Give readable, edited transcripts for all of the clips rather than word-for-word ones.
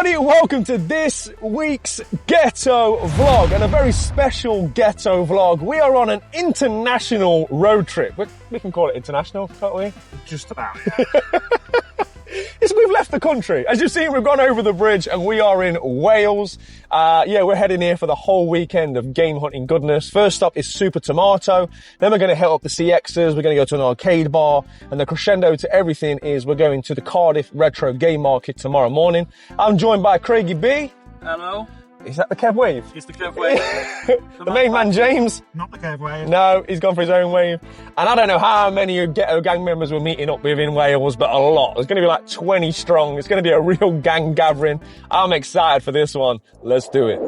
everybody, welcome to this week's Ghetto vlog, and a very special Ghetto vlog. We are on an international road trip. We can call it international, can't we? Just about. We've left the country. As you've seen, we've gone over the bridge and we are in Wales. We're heading here for the whole weekend of game hunting goodness. First stop is Super Tomato. Then we're going to hit up the CXs. We're going to go to an arcade bar. And the crescendo to everything is we're going to the Cardiff Retro Game Market tomorrow morning. I'm joined by Craigie B. Hello. Is that the Kev Wave? It's the Kev Wave. The main man, James. Not the Kev Wave. No, he's gone for his own wave. And I don't know how many Ghetto gang members we're meeting up with in Wales, but a lot. There's going to be like 20 strong. It's going to be a real gang gathering. I'm excited for this one. Let's do it.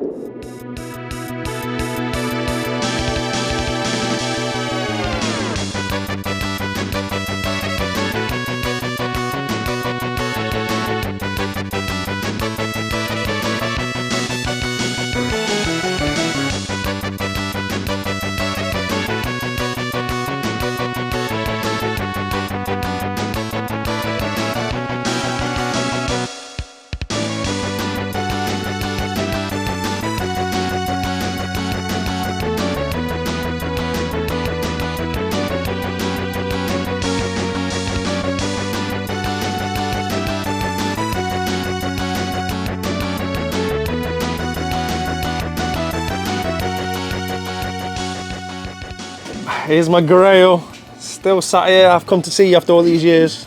Here's my grail. Still sat here. I've come to see you after all these years.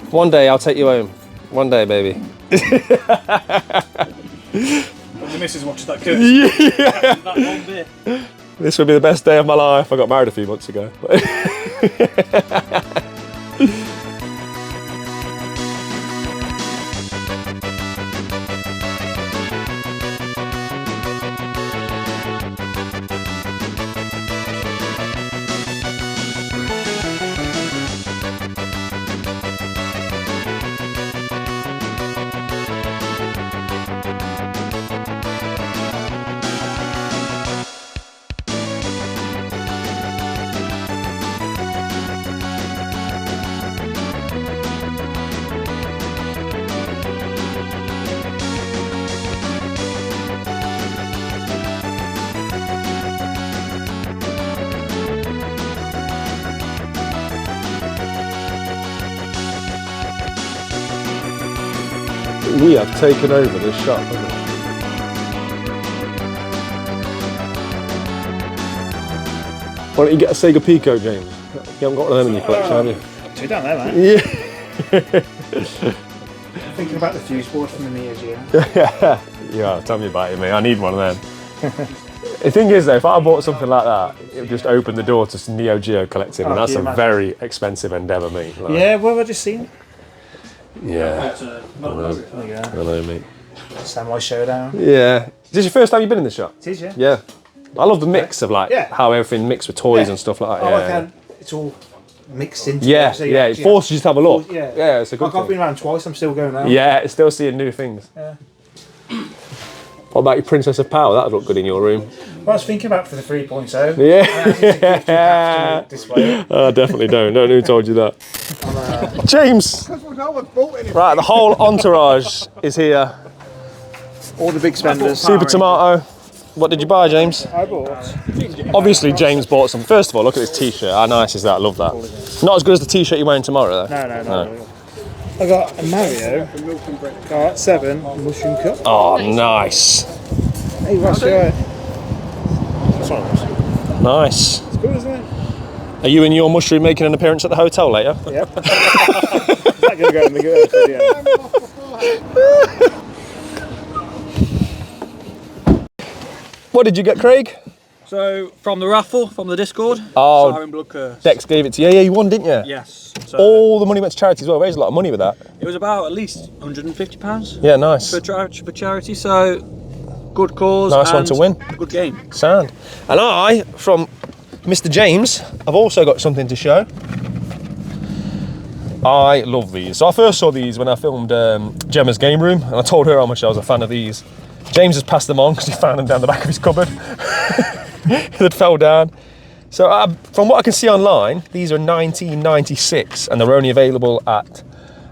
One day I'll take you home. One day, baby. The missus watched that curse. Yeah. That one bit. This would be the best day of my life. I got married a few months ago. We have taken over this shop, haven't we? Why don't you get a Sega Pico, James? You haven't got one of them in your collection, have you? Two down there, mate. Yeah. Thinking about the fuse board from the Neo Geo. Yeah, tell me about it, mate. I need one of them. The thing is, though, if I bought something like that, it would just open the door to Neo Geo collecting, and that's a very expensive endeavour, mate. Like, Yeah, where have I just seen? Yeah. There you I go. know, mate. Samurai Showdown. Yeah. Is this your first time you've been in this shop? It is, yeah. Yeah. I love the mix of like how everything mixed with toys and stuff like that. I like how it's all mixed into Yeah, it. So it forces you to have a look. Yeah, it's a good I've been thing. around twice, I'm still going now. Yeah, it's still seeing new things. Yeah. What about your Princess of Power? That would look good in your room. What I was thinking about for the 3.0. Yeah. Display it. I definitely don't. Don't know who told you that. James! Right, the whole entourage is here. All the big spenders. Super Tomato. What did you buy, James? I bought. Obviously, James bought some. First of all, look at this t-shirt. How nice is that? I love that. Not as good as the t-shirt you're wearing tomorrow, though. No. I got a Mario Kart 7 mushroom cup. Oh, nice. Hey, what's your... Nice. It's good, isn't it? Are you and your mushroom making an appearance at the hotel later? Yep. Is that going to go in the good video? What did you get, Craig? So, from the raffle, from the Discord, Oh, Siren Blood Curse. Dex gave it to you. Yeah, you won, didn't you? Yes. So All the money went to charity as well. Raised a lot of money with that. it was about at least £150 Yeah, nice. for charity, so good cause. Nice one and to win. Good game. Sound. And I, from Mr. James, I've also got something to show. I love these. So I first saw these when I filmed Gemma's Game Room, and I told her how much I was a fan of these. James has passed them on because he found them down the back of his cupboard. That fell down. So from what I can see online, these are 1996, and they're only available at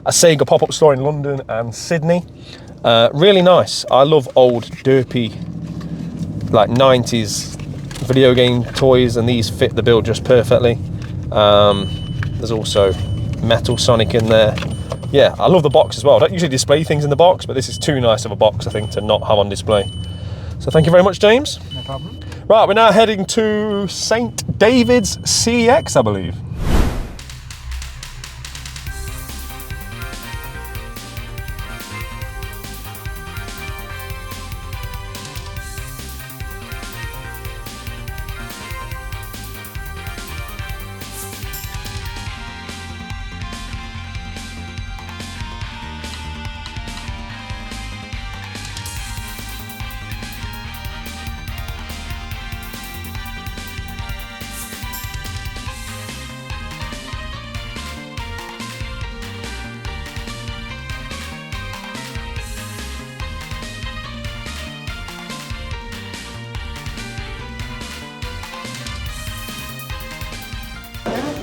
a Sega pop-up store in London and Sydney. Really nice. I love old derpy, like 90s video game toys, and these fit the bill just perfectly. There's also Metal Sonic in there. Yeah, I love the box as well. I don't usually display things in the box, but this is too nice of a box, I think, to not have on display. So thank you very much, James. No problem. Right, we're now heading to St. David's CEX, I believe.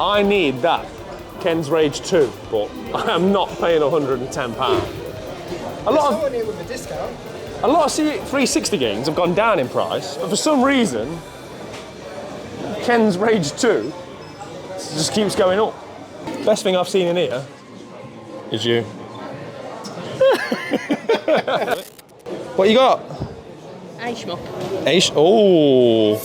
I need that Ken's Rage 2, but I am not paying £110. A lot of C360 games have gone down in price, but for some reason, Ken's Rage 2 just keeps going up. Best thing I've seen in here is you. What you got? Ice schmuck. Ace. Oh.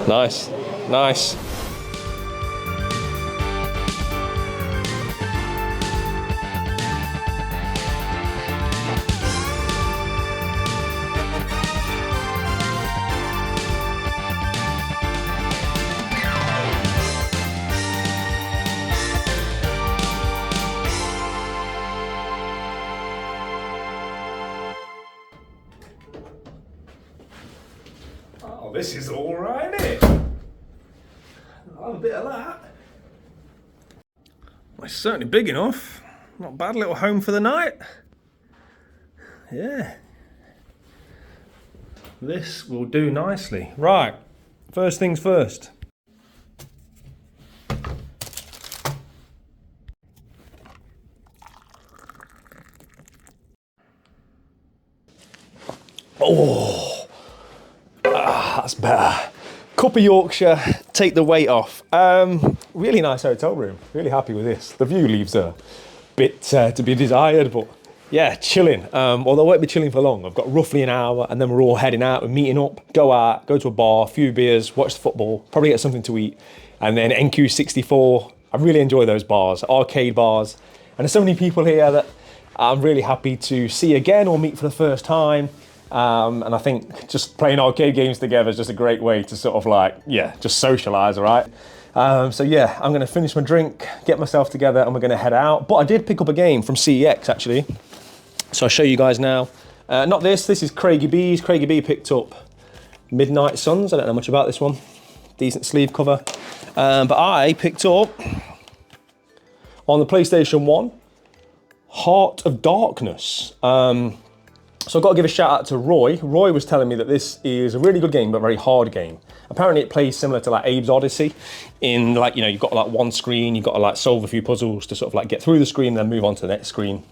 Nice, nice. Oh, this is all right, isn't it? I'll have a bit of that. Well, it's certainly big enough. Not bad little home for the night. Yeah. This will do nicely. Right, first things first. Oh, that's better. Cup of Yorkshire, take the weight off. Really nice hotel room. Really happy with this. The view leaves a bit to be desired, but yeah, chilling. Although I won't be chilling for long. I've got roughly an hour, and then we're all heading out. We're meeting up, go out, go to a bar, a few beers, watch the football, probably get something to eat, and then NQ64. I really enjoy those bars, arcade bars, and there's so many people here that I'm really happy to see again or meet for the first time. And I think just playing arcade games together is just a great way to sort of like, yeah, just socialise, all right? So yeah, I'm going to finish my drink, get myself together, and we're going to head out. But I did pick up a game from CEX, actually. So I'll show you guys now. Not this, this is Craigie B's. Craigie B picked up Midnight Suns. I don't know much about this one. Decent sleeve cover. But I picked up, on the PlayStation 1, Heart of Darkness. So I've got to give a shout out to Roy. Roy was telling me that this is a really good game, but a very hard game. Apparently it plays similar to like Abe's Odyssey in like, you know, you've got like one screen, you've got to like solve a few puzzles to sort of like get through the screen, then move on to the next screen.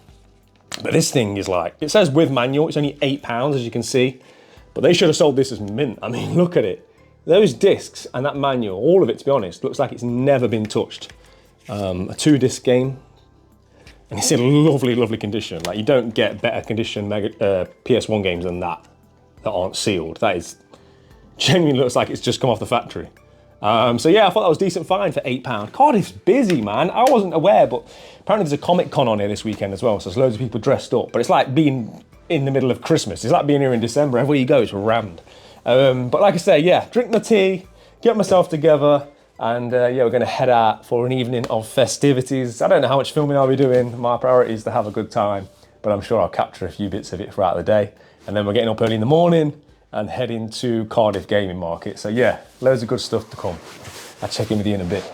But this thing is like, it says with manual, it's only £8 as you can see, but they should have sold this as mint. I mean, look at it. Those discs and that manual, all of it to be honest, looks like it's never been touched. A 2-disc game. And it's in lovely, lovely condition. Like, you don't get better condition PS1 games than that aren't sealed. That is genuinely looks like it's just come off the factory. So yeah, I thought that was a decent find for £8. Cardiff's busy, man. I wasn't aware, but apparently there's a Comic Con on here this weekend as well. So there's loads of people dressed up. But it's like being in the middle of Christmas. It's like being here in December. Everywhere you go, it's rammed. But like I say, yeah, drink my tea, get myself together. And yeah, we're going to head out for an evening of festivities. I don't know how much filming I'll be doing. My priority is to have a good time, but I'm sure I'll capture a few bits of it throughout the day. And then we're getting up early in the morning and heading to Cardiff Gaming Market. So yeah, loads of good stuff to come. I'll check in with you in a bit.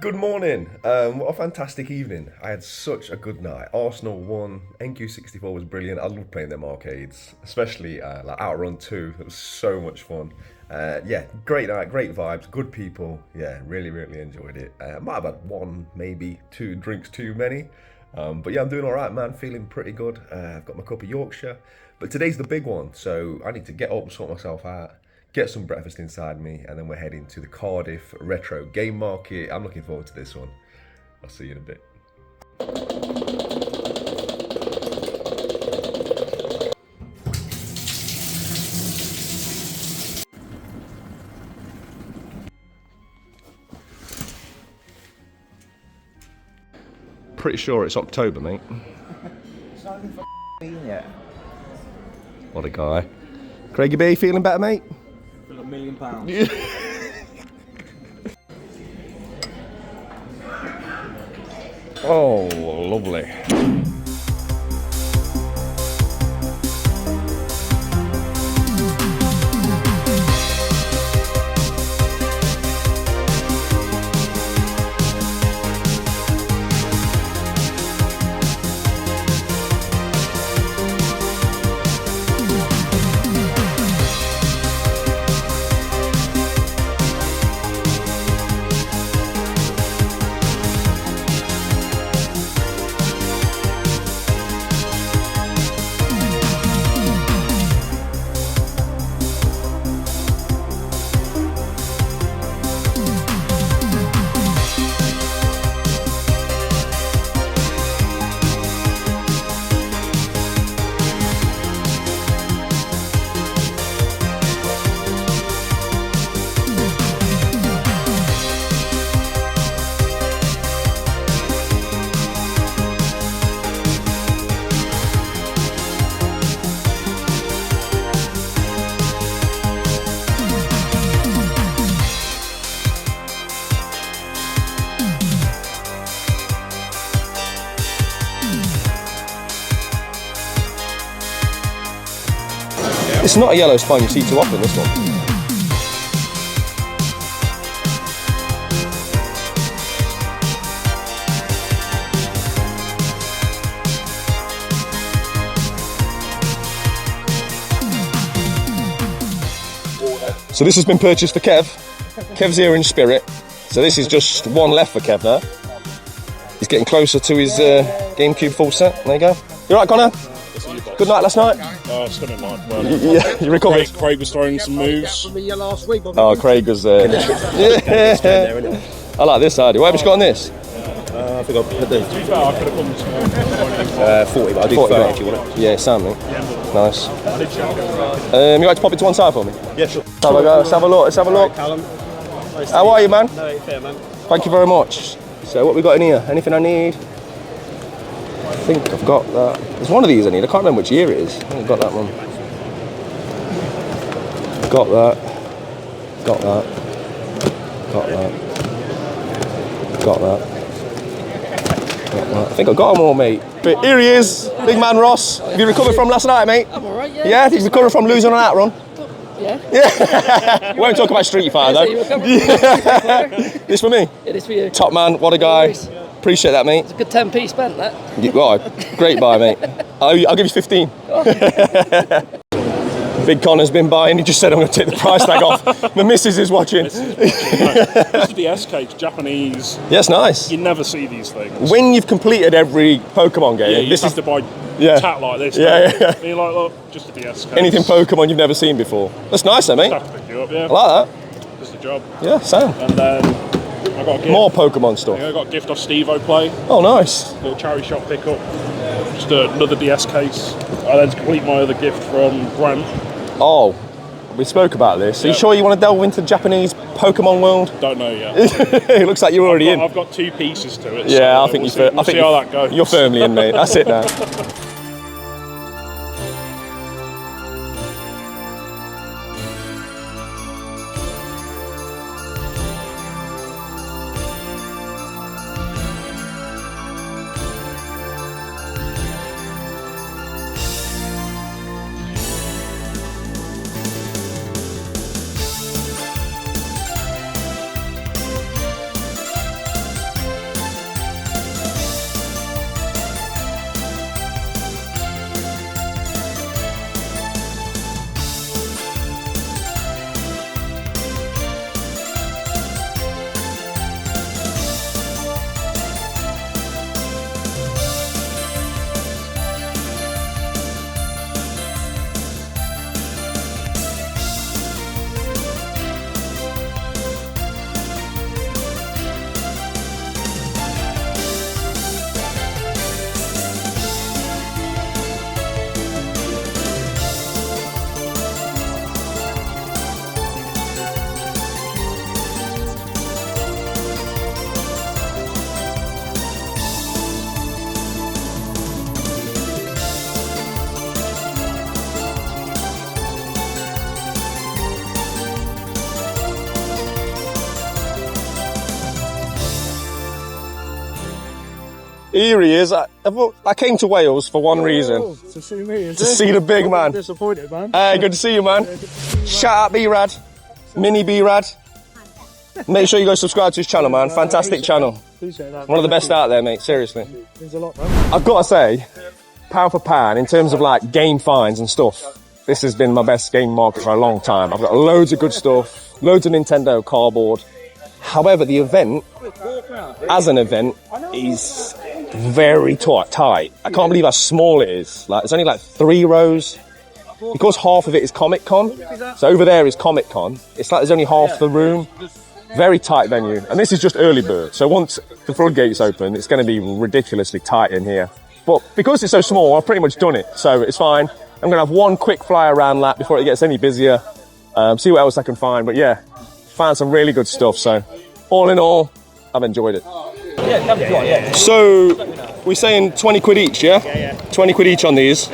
Good morning. What a fantastic evening. I had such a good night. Arsenal won. NQ64 was brilliant. I love playing them arcades, especially like Outrun 2. It was so much fun. Yeah, great night, great vibes, good people. Yeah, really, really enjoyed it. Might have had one, maybe 2 drinks too many. But yeah, I'm doing all right, man. Feeling pretty good. I've got my cup of Yorkshire. But today's the big one, so I need to get up, sort myself out, get some breakfast inside me, and then we're heading to the Cardiff Retro Game Market. I'm looking forward to this one. I'll see you in a bit. Pretty sure it's October, mate. It's not even f***ing yet. What a guy. Craigie B, feeling better, mate? For £1 million. Oh, lovely. It's not a yellow spine you see too often, this one. So this has been purchased for Kev. Kev's here in spirit. So this is just one left for Kev now. He's getting closer to his GameCube full set. There you go. You alright, Connor? Good night last night? Stunning night. Well, yeah, you recovered? Craig was throwing some moves. Oh, Craig was yeah. I like this idea. What have you got on this? I think I'll put the To be fair, I could have come to 40, but I'll do 40 30 if you want it. Yeah, Sam, mate. Nice. You like to pop it to one side for me? Yeah, sure. Let's have a go. Let's have a look. Let's have a look. Callum. How are you, man? No, fair, man. Thank you very much. So what we got in here? Anything I need? I think I've got that. There's one of these I need. I can't remember which year it is. I think I've got that one. Got that. Got that. Got that. Got that. I think I got them all, mate. But here he is, big man Ross. Have you recovered from last night, mate? I'm alright, yeah. Yeah, did you recover from losing on Outrun? Yeah. Yeah. We won't talk about Street Fighter though. This for me? It is for you. Top man, what a guy. worries. Appreciate that, mate. It's a good 10p spent, that. Well, great buy, mate. I'll give you 15. Big Connor's been by and he just said I'm going to take the price tag off. The missus is watching. This is the S case, Japanese. Yes, nice. You never see these things. When you've completed every Pokemon game, Yeah, you this have is to buy Yeah. tat like this. Yeah, don't yeah. you? You're like, look, just a DS case. anything Pokemon you've never seen before. That's nice, though, mate. Have to pick you up, yeah. I like that. Just a job. Yeah, Sam. And then I got a gift. More Pokemon stuff. I got a gift off Steve-O Play. Oh, nice. Little charity shop pickup. Just another DS case. And then to complete my other gift from Grant. Oh, we spoke about this. Are you Yeah. sure you want to delve into the Japanese Pokemon world? Don't know yet. It looks like you're already in. I've got 2 pieces to it. Yeah, so I think we'll see how that goes. You're firmly in, mate. That's it now. Here he is. I came to Wales for one reason. To see me, is To it? see the big man. I'm disappointed, man. Hey, good to see you, man. Shout out B-Rad. Mini B-Rad. Make sure you go subscribe to his channel, man. Fantastic channel. Appreciate that. One of the best out there, mate. Seriously. Means a lot, man. I've got to say, pound for pound, in terms of like game finds and stuff, this has been my best game market for a long time. I've got loads of good stuff, loads of Nintendo cardboard. However, the event, as an event, is very tight. I can't believe how small it is. Like, there's only like 3 rows. Because half of it is Comic Con, so over there is Comic Con. It's like there's only half the room. Very tight venue, and this is just early bird. So once the floodgates open, it's going to be ridiculously tight in here. But because it's so small, I've pretty much done it, so it's fine. I'm going to have one quick fly around lap before it gets any busier. See what else I can find. But yeah, found some really good stuff. So all in all, I've enjoyed it. So we're saying 20 quid each, yeah? Yeah. 20 quid each on these.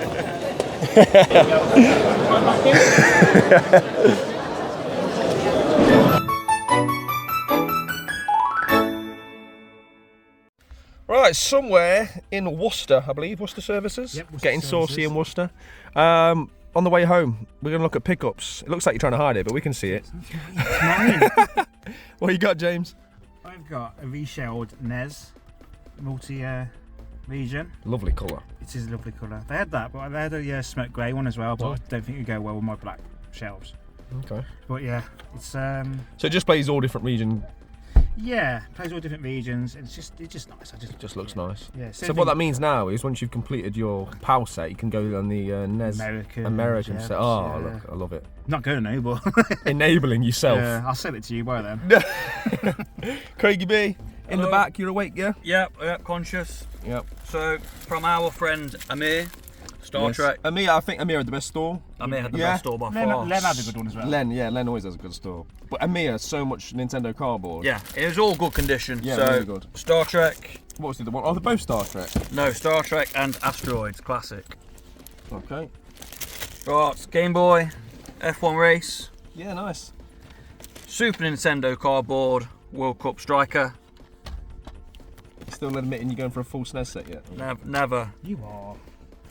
Right, somewhere in Worcester, I believe, Worcester Services. Yep, Worcester Getting Services. Saucy in Worcester. On the way home, we're going to look at pickups. It looks like you're trying to hide it, but we can see it. It's mine. What you got, James? I've got a reshelled NES multi-region. Lovely colour. It is a lovely colour. They had that, but they had a smoke grey one as well, but I don't think it would go well with my black shelves. Okay. But yeah, it's So it just plays all different regions. yeah, plays all different regions. It's just nice. It just looks nice. Yeah. So what that means now is once you've completed your PAL set, you can go on the NES American set. Oh, yeah. Look, I love it. Not going to, but enabling yourself. Yeah, I'll sell it to you by then. Craigie B, in Hello. the back, you're awake, yeah? Yep, conscious. Yep. So, from our friend Amir, Star Trek. Amir, I think Amir had the best store. Amir had the best store by far. Len had a good one as well. Len always has a good store. But Amir, so much Nintendo cardboard. Yeah, it was all good condition. Yeah, so, really good. Star Trek. What was the other one? Oh, they're both Star Trek. No, Star Trek and Asteroids, classic. Okay. Right, Game Boy, F1 Race. Yeah, nice. Super Nintendo cardboard, World Cup Striker. Still not admitting you're going for a full SNES set yet? Never. You are.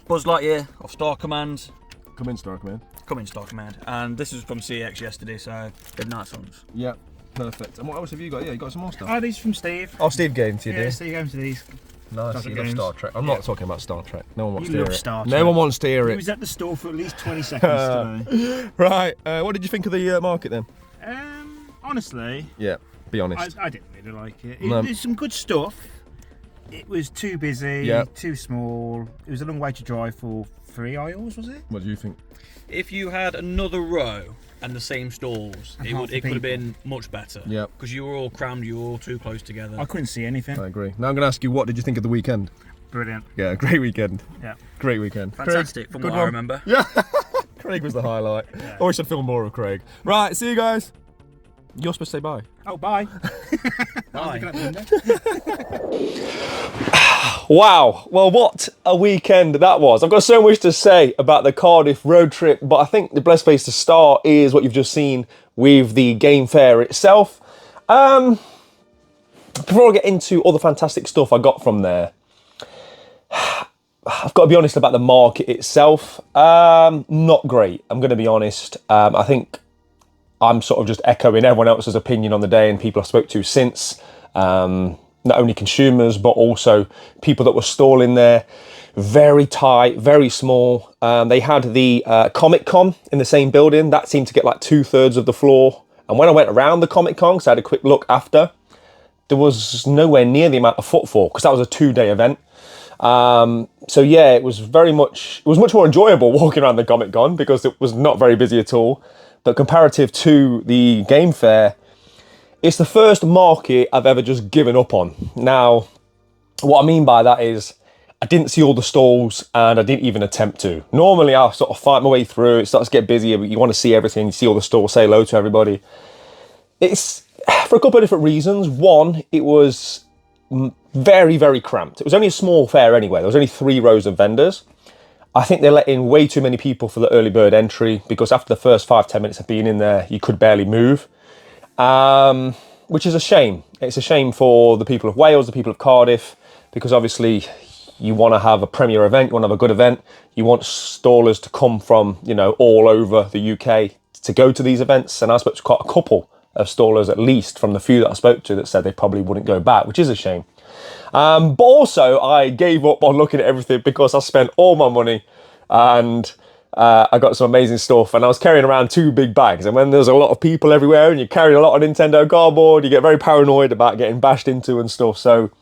Buzz Lightyear of Star Command. Come in, Star Command. Come in, Star Command. And this was from CX yesterday, so they're nice ones. Yeah, perfect. And what else have you got? Yeah, you got some more stuff. Oh, these from Steve. Oh, Steve gave them to you, Yeah, Steve gave them to these. Nice, you love Star Trek. I'm not talking about Star Trek. No one wants You to hear love it. Star No Trek. one wants to hear He it. was at the store for at least 20 seconds today. Right, what did you think of the market then? Honestly, Yeah, be honest. I didn't really like it. No. There's some good stuff. It was too busy, Yep. too small. It was a long way to drive for 3 aisles, was it? What do you think? If you had another row and the same stalls, And it half the could have people. been much better. Yep. Because you were all crammed, you were all too close together. I couldn't see anything. I agree. Now I'm going to ask you, what did you think of the weekend? Brilliant. Yeah, great weekend. Yeah. Great weekend. Fantastic, from good what I one. remember. Yeah, Craig was the highlight. Oh, we should film more of Craig. Right, see you guys. You're supposed to say bye. Oh, bye. Bye. Wow, well, what a weekend that was. I've got so much to say about the Cardiff road trip, but I think the best place to start is what you've just seen with the game fair itself. Before I get into all the fantastic stuff I got from there, I've got to be honest about the market itself. Not great, I'm going to be honest. I think I'm sort of just echoing everyone else's opinion on the day and people I spoke to since. Not only consumers, but also people that were stalling there. Very tight, very small. They had the Comic Con in the same building. That seemed to get like 2/3 of the floor. And when I went around the Comic Con, because I had a quick look after, there was nowhere near the amount of footfall, because that was a 2-day event. So yeah, it was much more enjoyable walking around the Comic Con because it was not very busy at all. But comparative to the game fair, it's the first market I've ever just given up on. Now, what I mean by that is I didn't see all the stalls and I didn't even attempt to. Normally I'll sort of fight my way through, it starts to get busier, but you want to see everything, you see all the stalls, say hello to everybody. It's for a couple of different reasons. One, it was very, very cramped. It was only a small fair anyway. There was only 3 rows of vendors. I think they let in way too many people for the early bird entry because after the first 5-10 minutes of being in there, you could barely move. Which is a shame. It's a shame for the people of Wales, the people of Cardiff, because obviously you want to have a premier event, you want to have a good event, you want stallers to come from, you know, all over the UK to go to these events. And I spoke to quite a couple of stallers, at least from the few that I spoke to, that said they probably wouldn't go back, which is a shame. But also I gave up on looking at everything because I spent all my money and I got some amazing stuff, and I was carrying around 2 big bags, and when there's a lot of people everywhere and you carry a lot of Nintendo cardboard, you get very paranoid about getting bashed into and stuff. So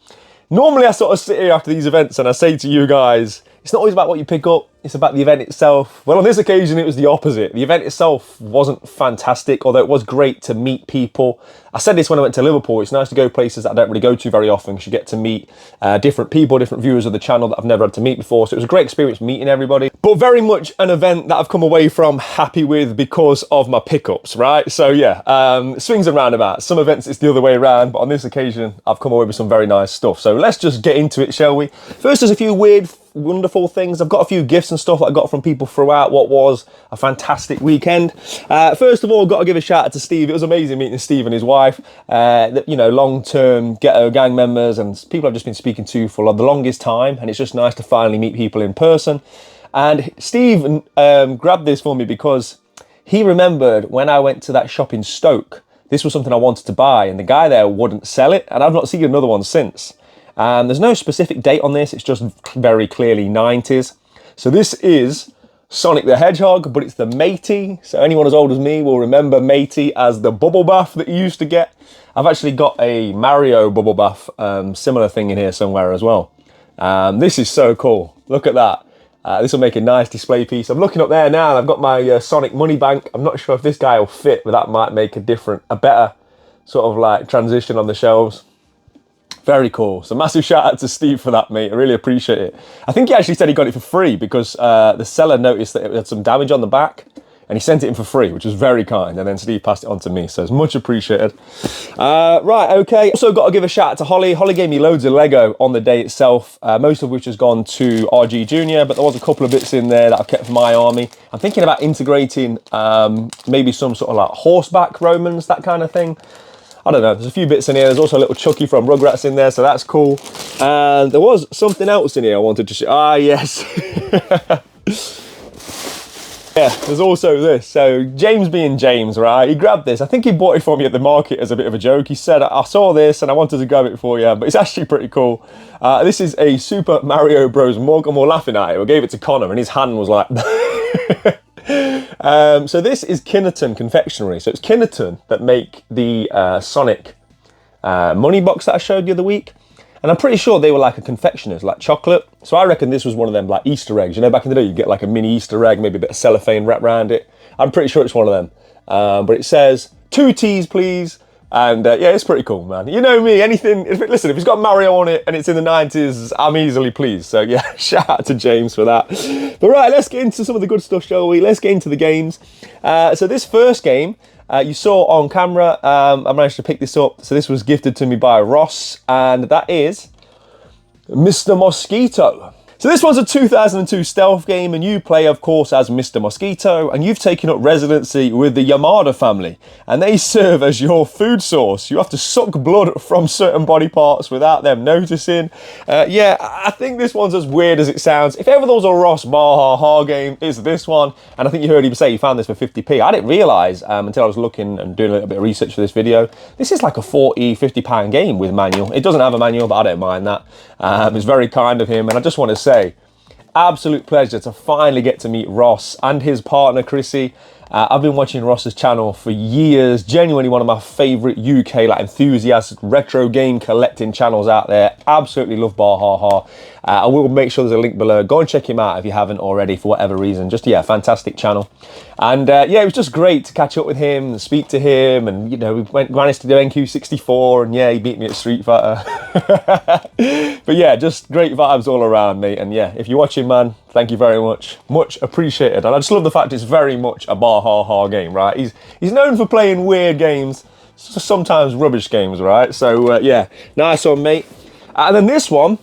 normally I sort of sit here after these events and I say to you guys, it's not always about what you pick up, it's about the event itself. Well, on this occasion it was the opposite. The event itself wasn't fantastic, although it was great to meet people. I said this when I went to Liverpool, it's nice to go places that I don't really go to very often, because you get to meet different people, different viewers of the channel that I've never had to meet before. So it was a great experience meeting everybody, but very much an event that I've come away from happy with because of my pickups, right? So yeah, swings and roundabouts. Some events it's the other way around, but on this occasion I've come away with some very nice stuff. So let's just get into it, shall we? First, there's a few weird, wonderful things. I've got a few gifts and stuff that I got from people throughout what was a fantastic weekend. First of all, got to give a shout out to Steve. It was amazing meeting Steve and his wife, you know, long-term Ghetto gang members and people I've just been speaking to for the longest time, and it's just nice to finally meet people in person. And Steve grabbed this for me because he remembered when I went to that shop in Stoke, this was something I wanted to buy, and the guy there wouldn't sell it, and I've not seen another one since. There's no specific date on this, it's just very clearly 90s. So this is Sonic the Hedgehog, but it's the Matey. So anyone as old as me will remember Matey as the bubble bath that you used to get. I've actually got a Mario bubble bath, similar thing in here somewhere as well. This is so cool, look at that. This will make a nice display piece. I'm looking up there now and I've got my Sonic money bank. I'm not sure if this guy will fit, but that might make a better sort of like transition on the shelves. Very cool. So massive shout out to Steve for that, mate. I really appreciate it. I think he actually said he got it for free because the seller noticed that it had some damage on the back and he sent it in for free, which was very kind. And then Steve passed it on to me, so it's much appreciated. Right, okay. Also got to give a shout out to Holly. Holly gave me loads of Lego on the day itself, most of which has gone to RG Junior, but there was a couple of bits in there that I've kept for my army. I'm thinking about integrating maybe some sort of like horseback Romans, that kind of thing. I don't know, there's a few bits in here. There's also a little Chucky from Rugrats in there, so that's cool. And there was something else in here I wanted to show. Ah, yes. Yeah, there's also this. So James being James, right? He grabbed this. I think he bought it for me at the market as a bit of a joke. He said, I saw this and I wanted to grab it for you, but it's actually pretty cool. This is a Super Mario Bros. Mug, and we're laughing at it. We gave it to Connor and his hand was like... So this is Kinnerton Confectionery. So it's Kinnerton that make the Sonic money box that I showed the other week. And I'm pretty sure they were like a confectioner's, like chocolate. So I reckon this was one of them like Easter eggs. You know, back in the day, you get like a mini Easter egg, maybe a bit of cellophane wrapped around it. I'm pretty sure it's one of them. But it says 2 T's, please. And yeah, it's pretty cool, man. You know me, anything, listen, if it's got Mario on it and it's in the 90s, I'm easily pleased. So yeah, shout out to James for that. But right, let's get into some of the good stuff, shall we? Let's get into the games. So this first game, you saw on camera, I managed to pick this up. So this was gifted to me by Ross, and that is Mr. Mosquito. So this one's a 2002 stealth game, and you play, of course, as Mr. Mosquito, and you've taken up residency with the Yamada family, and they serve as your food source. You have to suck blood from certain body parts without them noticing. Yeah, I think this one's as weird as it sounds. If ever there was a Ross Baha game, it's this one, and I think you heard him say he found this for 50p. I didn't realise until I was looking and doing a little bit of research for this video, this is like a 40, 50 pound game with manual. It doesn't have a manual, but I don't mind that. It's very kind of him, and I just want to say, absolute pleasure to finally get to meet Ross and his partner Chrissy. I've been watching Ross's channel for years, genuinely one of my favourite UK like enthusiast retro game collecting channels out there. Absolutely love Baha. I will make sure there's a link below. Go and check him out if you haven't already for whatever reason. Just, yeah, fantastic channel. And yeah, it was just great to catch up with him and speak to him, and you know, we managed to do NQ64, and yeah, he beat me at Street Fighter. But yeah, just great vibes all around, mate. And yeah, if you're watching, man, thank you very much. Much appreciated. And I just love the fact it's very much a Baha game, right? He's known for playing weird games, sometimes rubbish games, right? So yeah, nice one, mate. And then this one,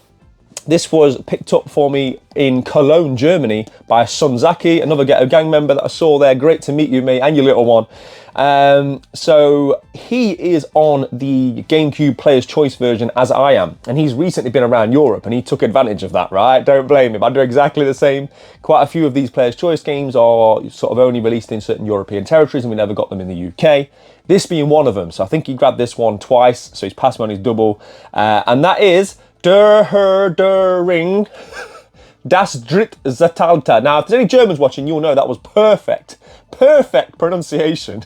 this was picked up for me in Cologne, Germany by Sunzaki, another Ghetto gang member that I saw there. Great to meet you, mate, and your little one. So he is on the GameCube Player's Choice version as I am, and he's recently been around Europe and he took advantage of that, right? Don't blame him. I do exactly the same. Quite a few of these Player's Choice games are sort of only released in certain European territories and we never got them in the UK. This being one of them. So I think he grabbed this one twice, so he's passed me on his double. And that is Der Ring Das Dritt Zatalta. Now, if there's any Germans watching, you'll know that was perfect. Perfect pronunciation.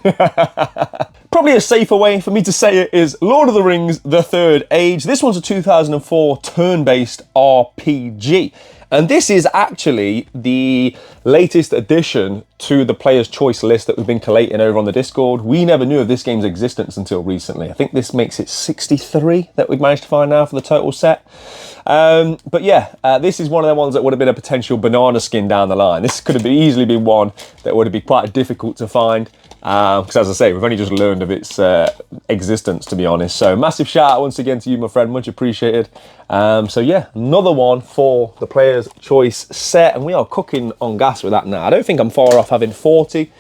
Probably a safer way for me to say it is Lord of the Rings, The Third Age. This one's a 2004 turn-based RPG. And this is actually the latest addition to the Player's Choice list that we've been collating over on the Discord. We never knew of this game's existence until recently. I think this makes it 63 that we've managed to find now for the total set. But yeah, this is one of the ones that would have been a potential banana skin down the line. This could have easily been one that would have been quite difficult to find. Because as I say, we've only just learned of its existence, to be honest. So massive shout out once again to you, my friend, much appreciated. So yeah, another one for the Player's Choice set, and we are cooking on gas with that now. I don't think I'm far off having 40,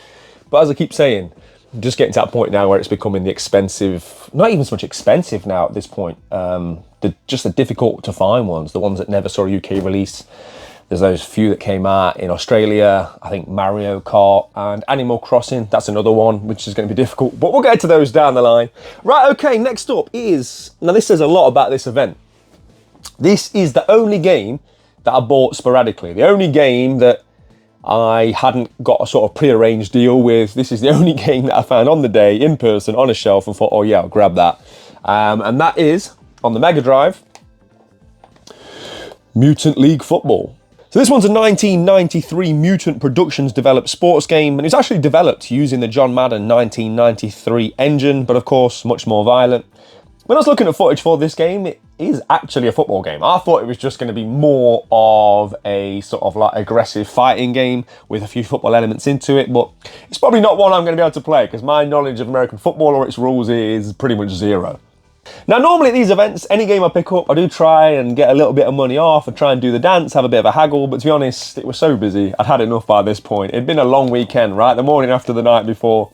but as I keep saying, just getting to that point now where it's becoming the expensive, not even so much expensive now at this point, just the difficult to find ones, the ones that never saw a UK release. There's those few that came out in Australia, I think Mario Kart and Animal Crossing. That's another one, which is going to be difficult, but we'll get to those down the line. Right, okay, next up is, now this says a lot about this event. This is the only game that I bought sporadically. The only game that I hadn't got a sort of pre-arranged deal with. This is the only game that I found on the day, in person, on a shelf, and thought, oh yeah, I'll grab that. And that is, on the Mega Drive, Mutant League Football. So this one's a 1993 Mutant Productions developed sports game, and it's actually developed using the John Madden 1993 engine, but of course, much more violent. When I was looking at footage for this game, it is actually a football game. I thought it was just going to be more of a sort of like aggressive fighting game with a few football elements into it, but it's probably not one I'm going to be able to play because my knowledge of American football or its rules is pretty much zero. Now, normally at these events, any game I pick up, I do try and get a little bit of money off and try and do the dance, have a bit of a haggle, but to be honest, it was so busy, I'd had enough by this point. It'd been a long weekend, right? The morning after the night before.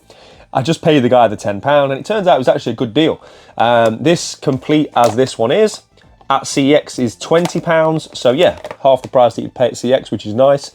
I just paid the guy the £10, and it turns out it was actually a good deal. This, complete as this one is, at CX is £20, so yeah, half the price that you pay at CX, which is nice.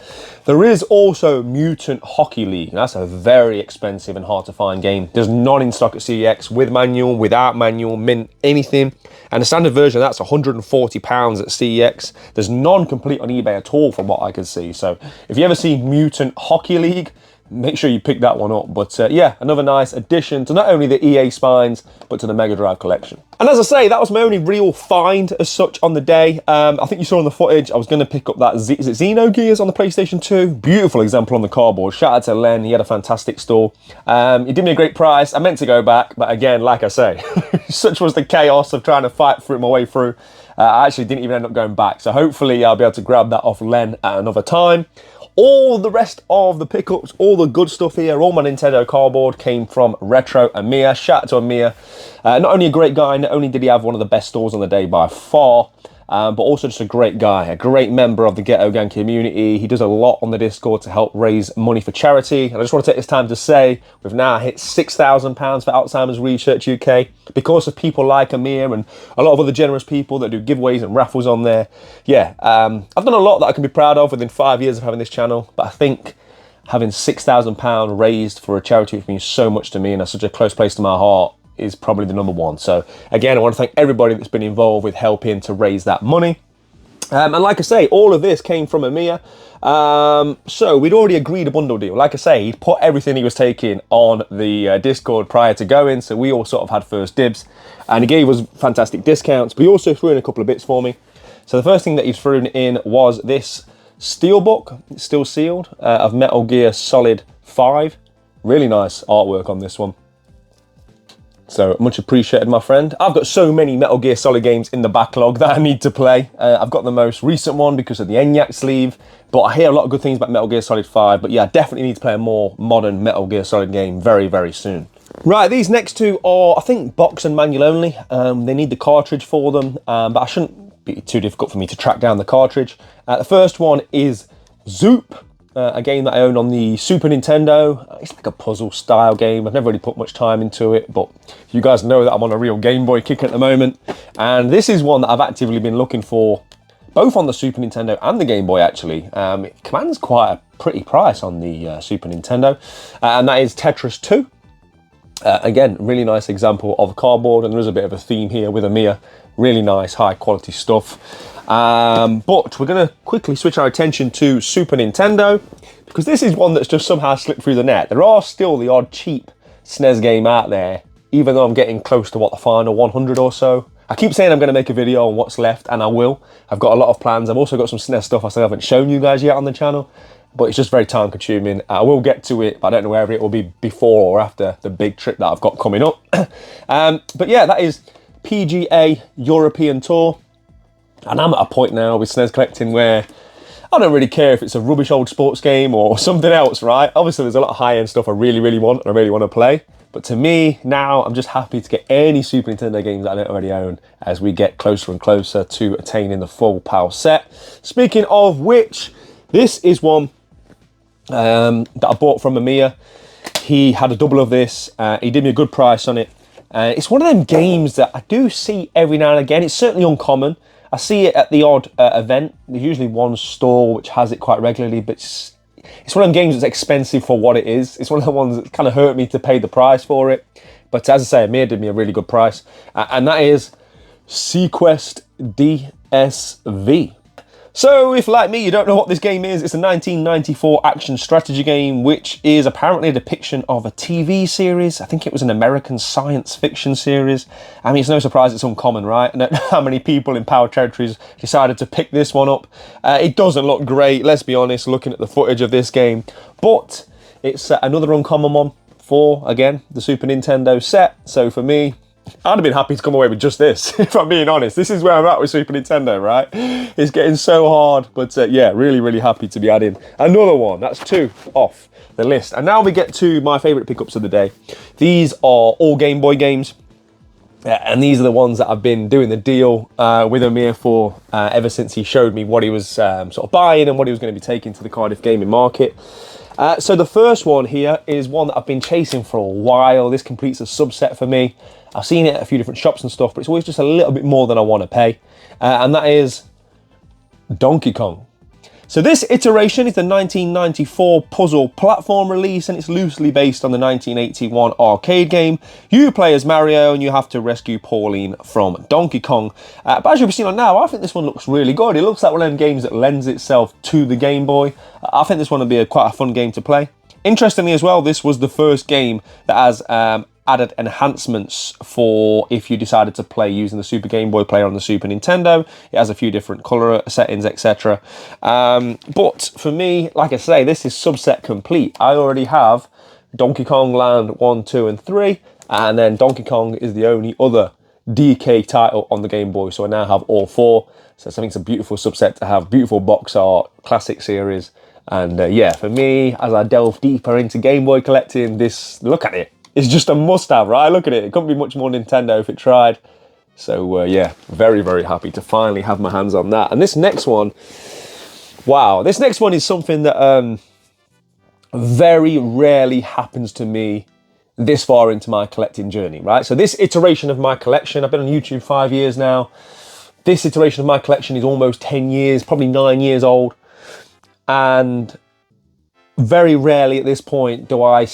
There is also Mutant Hockey League. That's a very expensive and hard to find game. There's none in stock at CX, with manual, without manual, mint, anything. And the standard version, that's £140 at CEX. There's none complete on eBay at all from what I can see. So if you ever see Mutant Hockey League, make sure you pick that one up. But yeah, another nice addition to not only the EA spines, but to the Mega Drive collection. And as I say, that was my only real find as such on the day. I think you saw in the footage, I was going to pick up that, is it Xenogears on the PlayStation 2? Beautiful example on the cardboard. Shout out to Len, he had a fantastic store. He did me a great price. I meant to go back, but again, like I say, such was the chaos of trying to fight through my way through. I actually didn't even end up going back. So hopefully I'll be able to grab that off Len at another time. All the rest of the pickups, all the good stuff here, all my Nintendo cardboard came from Retro Amir. Shout out to Amir. Not only a great guy, not only did he have one of the best stores on the day by far, but also just a great guy, a great member of the Ghetto Gang community. He does a lot on the Discord to help raise money for charity. And I just want to take this time to say, we've now hit £6,000 for Alzheimer's Research UK because of people like Amir and a lot of other generous people that do giveaways and raffles on there. Yeah, I've done a lot that I can be proud of within 5 years of having this channel, but I think having £6,000 raised for a charity which means so much to me and has such a close place to my heart is probably the number one. So again, I want to thank everybody that's been involved with helping to raise that money. And like I say, all of this came from Amir. So we'd already agreed a bundle deal. Like I say, he'd put everything he was taking on the Discord prior to going, so we all sort of had first dibs. And he gave us fantastic discounts, but he also threw in a couple of bits for me. So the first thing that he'd thrown in was this steelbook, still sealed, of Metal Gear Solid 5. Really nice artwork on this one. So much appreciated, my friend. I've got so many Metal Gear Solid games in the backlog that I need to play. I've got the most recent one because of the ENIAC sleeve, but I hear a lot of good things about Metal Gear Solid 5. But yeah, I definitely need to play a more modern Metal Gear Solid game very, very soon. Right, these next two are, I think, box and manual only. They need the cartridge for them, but I shouldn't be too difficult for me to track down the cartridge. The first one is Zoop. a game that I own on the Super Nintendo. It's like a puzzle style game. I've never really put much time into it, but you guys know that I'm on a real Game Boy kick at the moment. And this is one that I've actively been looking for, both on the Super Nintendo and the Game Boy actually. It commands quite a pretty price on the Super Nintendo, and that is Tetris 2. Again, really nice example of cardboard, and there is a bit of a theme here with Amiya. Really nice, high quality stuff. But we're going to quickly switch our attention to Super Nintendo, because this is one that's just somehow slipped through the net. There are still the odd cheap SNES game out there, even though I'm getting close to, what, the final 100 or so. I keep saying I'm going to make a video on what's left, and I will. I've got a lot of plans. I've also got some SNES stuff I still haven't shown you guys yet on the channel, but it's just very time consuming. I will get to it, but I don't know whether it will be before or after the big trip that I've got coming up. But yeah, that is PGA European Tour. And I'm at a point now with SNES collecting where I don't really care if it's a rubbish old sports game or something else, right? Obviously, there's a lot of high-end stuff I really, really want and I really want to play. But to me, now, I'm just happy to get any Super Nintendo games that I don't already own as we get closer and closer to attaining the full PAL set. Speaking of which, this is one that I bought from Amiya. He had a double of this. He did me a good price on it. It's one of them games that I do see every now and again. It's certainly uncommon. I see it at the odd event. There's usually one store which has it quite regularly, but it's one of them games that's expensive for what it is. It's one of the ones that kind of hurt me to pay the price for it. But as I say, Amir did me a really good price. And that is Sequest DSV. So if, like me, you don't know what this game is, it's a 1994 action strategy game, which is apparently a depiction of a TV series. I think it was an American science fiction series. I mean, it's no surprise it's uncommon, right? I don't know how many people in Power Territories decided to pick this one up. It doesn't look great, let's be honest, looking at the footage of this game. But it's another uncommon one for, again, the Super Nintendo set. So for me, I'd have been happy to come away with just this, if I'm being honest. This is where I'm at with Super Nintendo, right? It's getting so hard, but yeah, really, really happy to be adding another one. That's 2 off the list. And now we get to my favourite pickups of the day. These are all Game Boy games, and these are the ones that I've been doing the deal with Amir for ever since he showed me what he was sort of buying and what he was going to be taking to the Cardiff gaming market. So the first one here is one that I've been chasing for a while. This completes a subset for me. I've seen it at a few different shops and stuff, but it's always just a little bit more than I want to pay. And that is Donkey Kong. So this iteration is the 1994 puzzle platform release, and it's loosely based on the 1981 arcade game. You play as Mario and you have to rescue Pauline from Donkey Kong. But as you've seen on now, I think this one looks really good. It looks like one of them games that lends itself to the Game Boy. I think this one will be quite a fun game to play. Interestingly as well, this was the first game that has added enhancements for if you decided to play using the Super Game Boy player on the Super Nintendo. It has a few different colour settings, etc. But for me, like I say, this is subset complete. I already have Donkey Kong Land 1, 2 and 3, and then Donkey Kong is the only other DK title on the Game Boy, so I now have all 4. So I think it's a beautiful subset to have, beautiful box art, classic series. And yeah, for me, as I delve deeper into Game Boy collecting, this, look at it. It's just a must-have, right? Look at it. It couldn't be much more Nintendo if it tried. So, yeah, very, very happy to finally have my hands on that. And this next one, wow. This next one is something that very rarely happens to me this far into my collecting journey, right? So this iteration of my collection, I've been on YouTube 5 years now. This iteration of my collection is almost 10 years, probably 9 years old. And very rarely at this point do I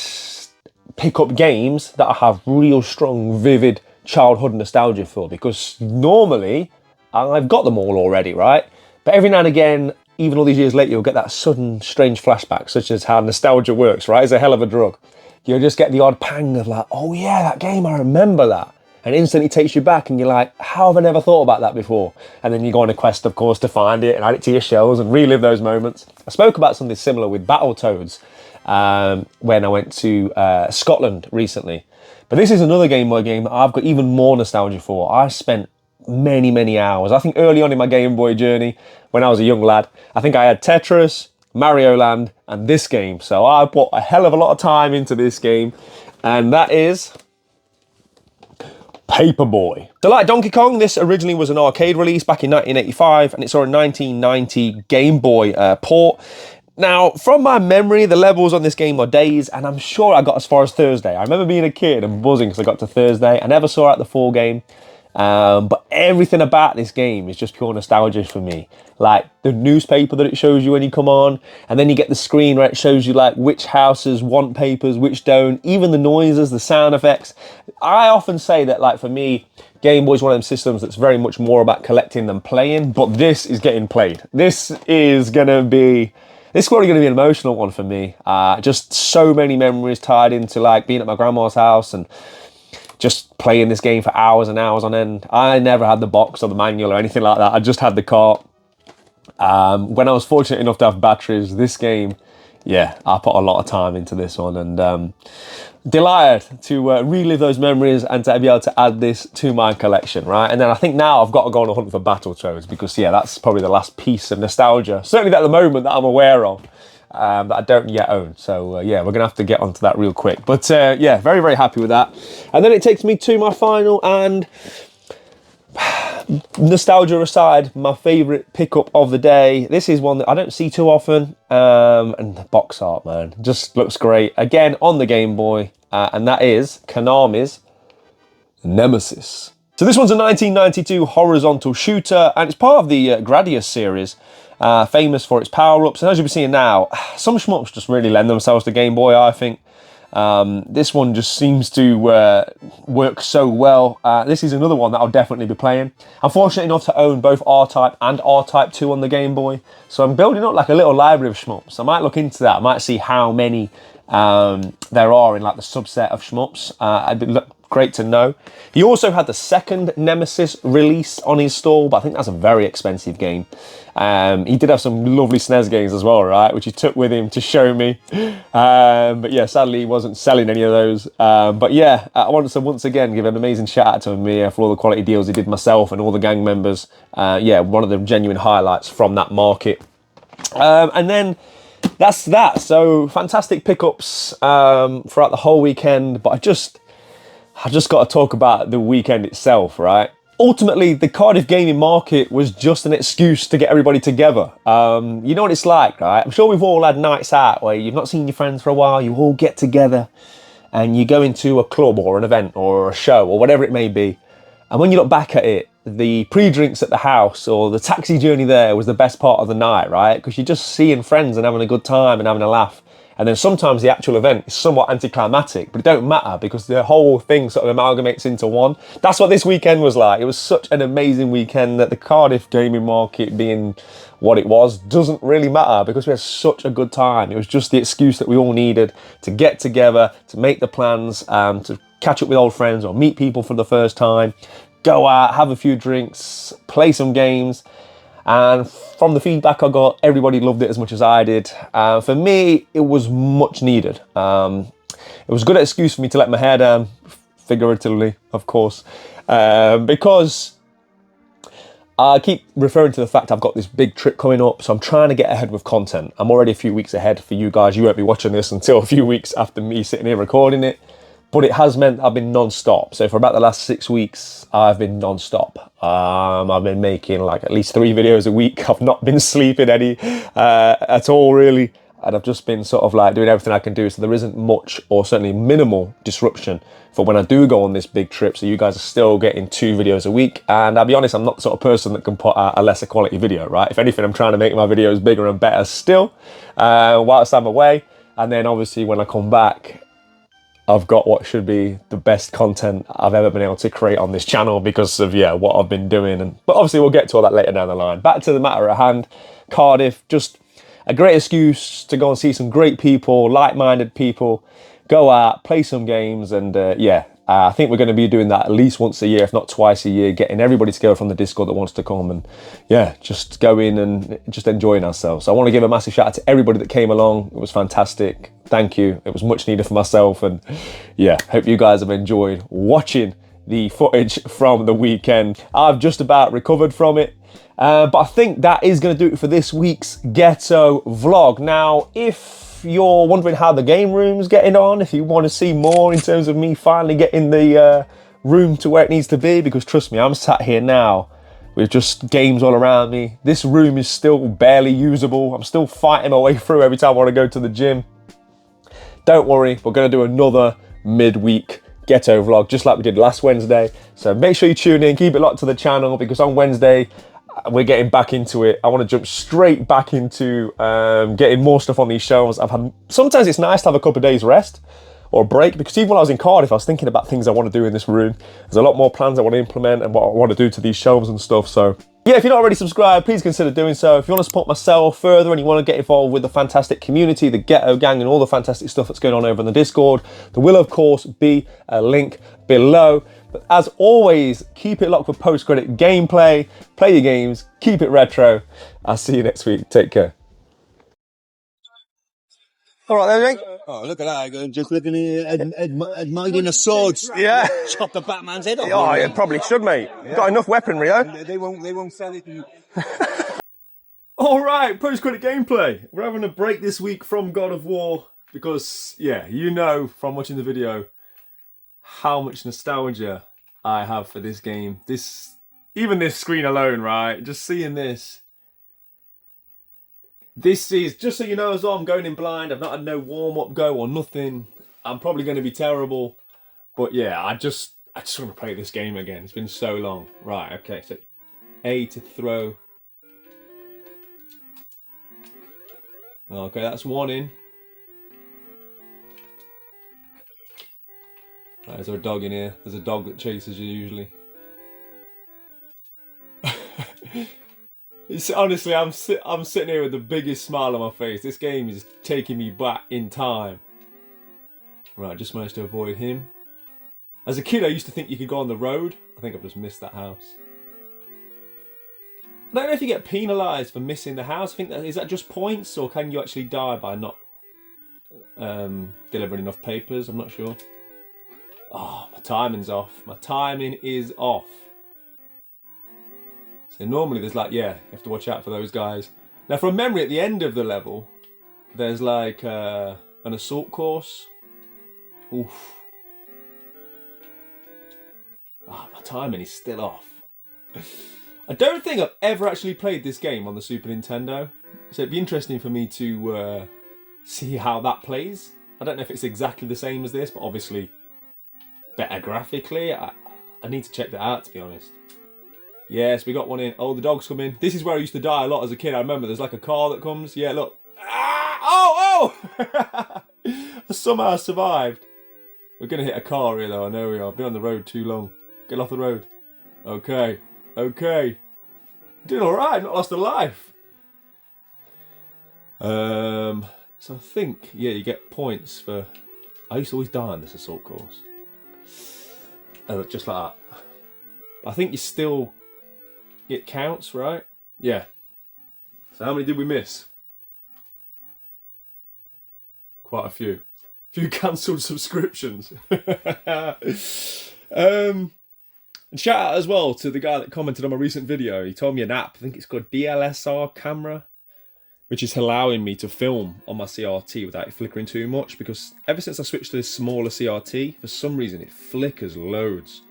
pick up games that I have real strong, vivid childhood nostalgia for, because normally I've got them all already, right? But every now and again, even all these years later, you'll get that sudden strange flashback, such as how nostalgia works, right? It's a hell of a drug. You'll just get the odd pang of like, oh yeah, that game, I remember that. And instantly takes you back and you're like, how have I never thought about that before? And then you go on a quest, of course, to find it and add it to your shelves and relive those moments. I spoke about something similar with Battletoads when I went to Scotland recently. But this is another Game Boy game that I've got even more nostalgia for. I spent many, many hours. I think early on in my Game Boy journey, when I was a young lad, I think I had Tetris, Mario Land, and this game. So I put a hell of a lot of time into this game, and that is Paperboy. So like Donkey Kong, this originally was an arcade release back in 1985, and it saw a 1990 Game Boy port. Now, from my memory, the levels on this game are days, and I'm sure I got as far as Thursday. I remember being a kid and buzzing because I got to Thursday. I never saw out the full game, but everything about this game is just pure nostalgia for me. Like the newspaper that it shows you when you come on, and then you get the screen where it shows you like which houses want papers, which don't, even the noises, the sound effects. I often say that, like, for me, Game Boy is one of them systems that's very much more about collecting than playing, but this is getting played. This is probably going to be an emotional one for me. Just so many memories tied into like being at my grandma's house and just playing this game for hours and hours on end. I never had the box or the manual or anything like that. I just had the cart. When I was fortunate enough to have batteries, this game, yeah, I put a lot of time into this one, and delighted to relive those memories and to be able to add this to my collection, right? And then I think now I've got to go on a hunt for Battletoads because, yeah, that's probably the last piece of nostalgia, certainly at the moment, that I'm aware of, that I don't yet own. So, yeah, we're going to have to get onto that real quick. But, yeah, very, very happy with that. And then it takes me to my final and... nostalgia aside, my favourite pickup of the day. This is one that I don't see too often, and the box art, man, just looks great. Again, on the Game Boy, and that is Konami's Nemesis. So this one's a 1992 horizontal shooter, and it's part of the Gradius series, famous for its power-ups. And as you'll be seeing now, some shmups just really lend themselves to Game Boy, I think. This one just seems to work so well. This is another one that I'll definitely be playing. I'm fortunate enough to own both R-Type and R-Type 2 on the Game Boy, so I'm building up like a little library of shmups. I might look into that. I might see how many there are in like the subset of shmups. It'd be great to know. He also had the second Nemesis release on his stall, but I think that's a very expensive game. He did have some lovely SNES games as well, right, which he took with him to show me. But yeah, sadly he wasn't selling any of those. But yeah, I want to once again give an amazing shout out to him for all the quality deals he did myself and all the gang members. Yeah, one of the genuine highlights from that market. And then that's that. So fantastic pickups throughout the whole weekend. But I just got to talk about the weekend itself, right? Ultimately, the Cardiff gaming market was just an excuse to get everybody together. You know what it's like, right? I'm sure we've all had nights out where you've not seen your friends for a while, you all get together and you go into a club or an event or a show or whatever it may be. And when you look back at it, the pre-drinks at the house or the taxi journey there was the best part of the night, right? Because you're just seeing friends and having a good time and having a laugh. And then sometimes the actual event is somewhat anticlimactic, but it don't matter because the whole thing sort of amalgamates into one. That's what this weekend was like. It was such an amazing weekend that the Cardiff gaming market being what it was doesn't really matter because we had such a good time. It was just the excuse that we all needed to get together, to make the plans, to catch up with old friends or meet people for the first time, go out, have a few drinks, play some games. And from the feedback I got, everybody loved it as much as I did. For me, it was much needed. It was a good excuse for me to let my hair down, figuratively, of course, because I keep referring to the fact I've got this big trip coming up, so I'm trying to get ahead with content. I'm already a few weeks ahead for you guys. You won't be watching this until a few weeks after me sitting here recording it. But it has meant I've been non-stop. So for about the last 6 weeks, I've been non-stop. I've been making like at least 3 videos a week. I've not been sleeping any at all, really. And I've just been sort of like doing everything I can do. So there isn't much or certainly minimal disruption for when I do go on this big trip. So you guys are still getting 2 videos a week. And I'll be honest, I'm not the sort of person that can put out a lesser quality video, right? If anything, I'm trying to make my videos bigger and better still whilst I'm away. And then obviously when I come back, I've got what should be the best content I've ever been able to create on this channel because of, yeah, what I've been doing. But obviously we'll get to all that later down the line. Back to the matter at hand, Cardiff, just a great excuse to go and see some great people, like-minded people, go out, play some games, and yeah, I think we're going to be doing that at least once a year, if not twice a year, getting everybody together from the Discord that wants to come and, yeah, just go in and just enjoying ourselves. So I want to give a massive shout out to everybody that came along. It was fantastic. Thank you. It was much needed for myself. And yeah, hope you guys have enjoyed watching the footage from the weekend. I've just about recovered from it. But I think that is going to do it for this week's Ghetto vlog. Now, if you're wondering how the game room's getting on, if you want to see more in terms of me finally getting the room to where it needs to be, because trust me, I'm sat here now with just games all around me. This room is still barely usable. I'm still fighting my way through every time I want to go to the gym. Don't worry, we're going to do another midweek Ghetto vlog, just like we did last Wednesday. So make sure you tune in, keep it locked to the channel, because on Wednesday, we're getting back into it. I want to jump straight back into getting more stuff on these shelves. Sometimes it's nice to have a couple of days rest or a break, because even when I was in Cardiff, I was thinking about things I want to do in this room. There's a lot more plans I want to implement and what I want to do to these shelves and stuff. So yeah, if you're not already subscribed, please consider doing so. If you want to support myself further and you want to get involved with the fantastic community, the Ghetto gang, and all the fantastic stuff that's going on over in the Discord, there will of course be a link below. But as always, keep it locked for post-credit gameplay, play your games, keep it retro. I'll see you next week. Take care. All right there, Jake. Oh, look at that. Just looking at admiring the swords. Yeah. Chop the Batman's head off. Oh, it probably should, mate. Yeah. Got enough weaponry, though. They won't sell it. All right, post-credit gameplay. We're having a break this week from God of War because, yeah, you know from watching the video how much nostalgia I have for this game. Even this screen alone, right? Just seeing this. This is, just so you know as well, I'm going in blind. I've not had no warm-up go or nothing. I'm probably going to be terrible. But yeah, I just want to play this game again. It's been so long. Right, okay, so A to throw. Okay, that's one in. Right, is there a dog in here? There's a dog that chases you usually. It's, honestly, I'm sitting here with the biggest smile on my face. This game is taking me back in time. Right, just managed to avoid him. As a kid, I used to think you could go on the road. I think I've just missed that house. I don't know if you get penalised for missing the house. I think is that just points, or can you actually die by not delivering enough papers? I'm not sure. Oh, my timing's off. My timing is off. So normally there's like, yeah, you have to watch out for those guys. Now from memory, at the end of the level, there's like an assault course. Oof. Oh, my timing is still off. I don't think I've ever actually played this game on the Super Nintendo. So it'd be interesting for me to see how that plays. I don't know if it's exactly the same as this, but obviously better graphically. I need to check that out, to be honest. Yes, we got one in. Oh, the dog's coming. This is where I used to die a lot as a kid. I remember there's like a car that comes. Yeah, look. Ah! Oh! I somehow survived. We're going to hit a car here, though. I know we are. I've been on the road too long. Get off the road. Okay. Okay. Doing all right. Not lost a life. So I think, yeah, you get points for... I used to always die on this assault course. Just like that. I think you still... It counts, right? Yeah. So how many did we miss? Quite a few. Few cancelled subscriptions. And shout out as well to the guy that commented on my recent video. He told me an app, I think it's called DLSR camera, which is allowing me to film on my CRT without it flickering too much, because ever since I switched to this smaller CRT, for some reason it flickers loads.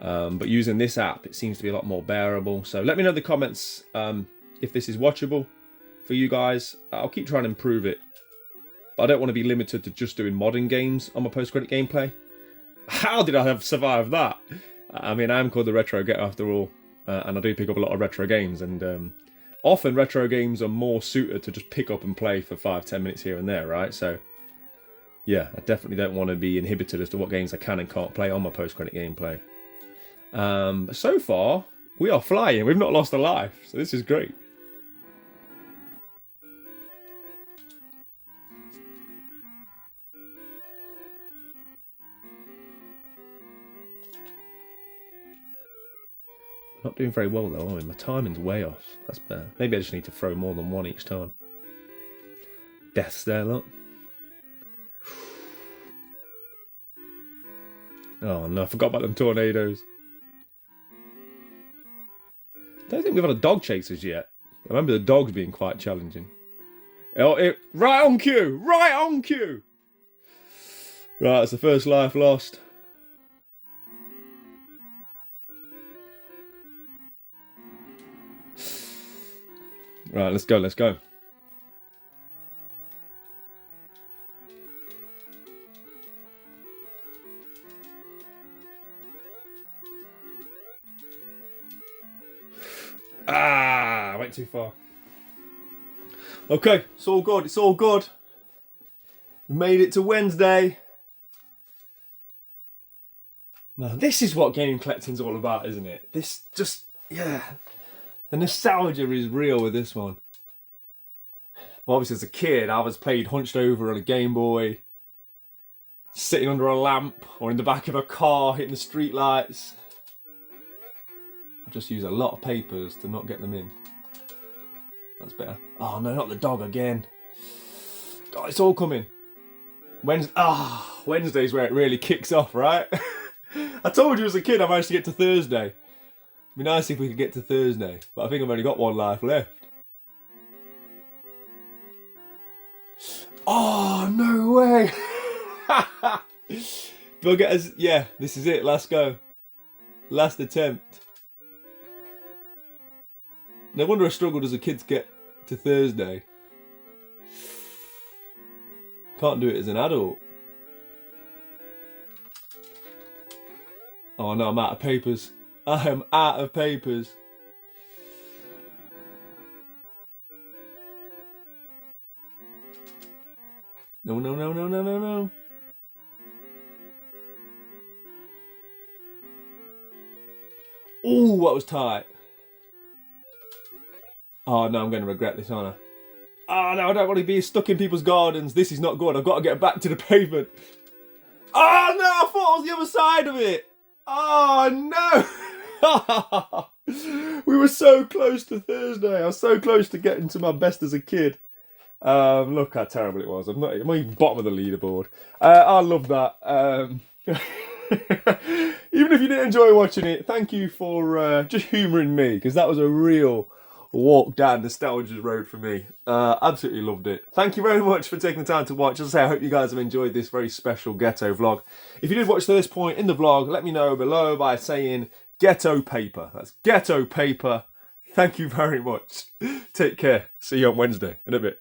But using this app, it seems to be a lot more bearable. So let me know in the comments if this is watchable for you guys. I'll keep trying to improve it. But I don't want to be limited to just doing modern games on my post-credit gameplay. How did I have survived that? I mean, I am called the Retro Ghetto after all. And I do pick up a lot of retro games. And often retro games are more suited to just pick up and play for 5-10 minutes here and there, right? So yeah, I definitely don't want to be inhibited as to what games I can and can't play on my post-credit gameplay. So far, we are flying. We've not lost a life, so this is great. Not doing very well though, are we? My timing's way off. That's bad. Maybe I just need to throw more than one each time. Death's there, look. Oh no, I forgot about them tornadoes. I don't think we've had a dog chasers yet. I remember the dogs being quite challenging. Oh, right on cue! Right on cue! Right, that's the first life lost. Right, let's go, let's go. Ah, I went too far. Okay, it's all good, it's all good. We made it to Wednesday. Man, this is what game collecting's all about, isn't it? This just, yeah. The nostalgia is real with this one. Well, obviously as a kid, I was played hunched over on a Game Boy, sitting under a lamp, or in the back of a car, hitting the street lights. I just use a lot of papers to not get them in. That's better. Oh no, not the dog again. God, it's all coming. Wednesday's where it really kicks off, right? I told you as a kid I managed to get to Thursday. It'd be nice if we could get to Thursday, but I think I've only got one life left. Oh, no way! Do I get us? Yeah, this is it. Let's go. Last attempt. No wonder I struggled as a kid to get to Thursday. Can't do it as an adult. Oh no, I'm out of papers. I am out of papers. No, no, no, no, no, no, no. Ooh, that was tight. Oh no, I'm going to regret this, aren't I? Oh no, I don't want to be stuck in people's gardens. This is not good. I've got to get back to the pavement. Oh no, I thought I was the other side of it. Oh no. We were so close to Thursday. I was so close to getting to my best as a kid. Look how terrible it was. I'm not even bottom of the leaderboard. I love that. Even if you didn't enjoy watching it, thank you for just humouring me, because that was a real walk down nostalgia road for me. Absolutely loved it. Thank you very much for taking the time to watch. As I say, I hope you guys have enjoyed this very special Ghetto vlog. If you did watch to this point in the vlog, let me know below by saying Ghetto Paper. That's Ghetto Paper. Thank you very much. Take care. See you on Wednesday in a bit.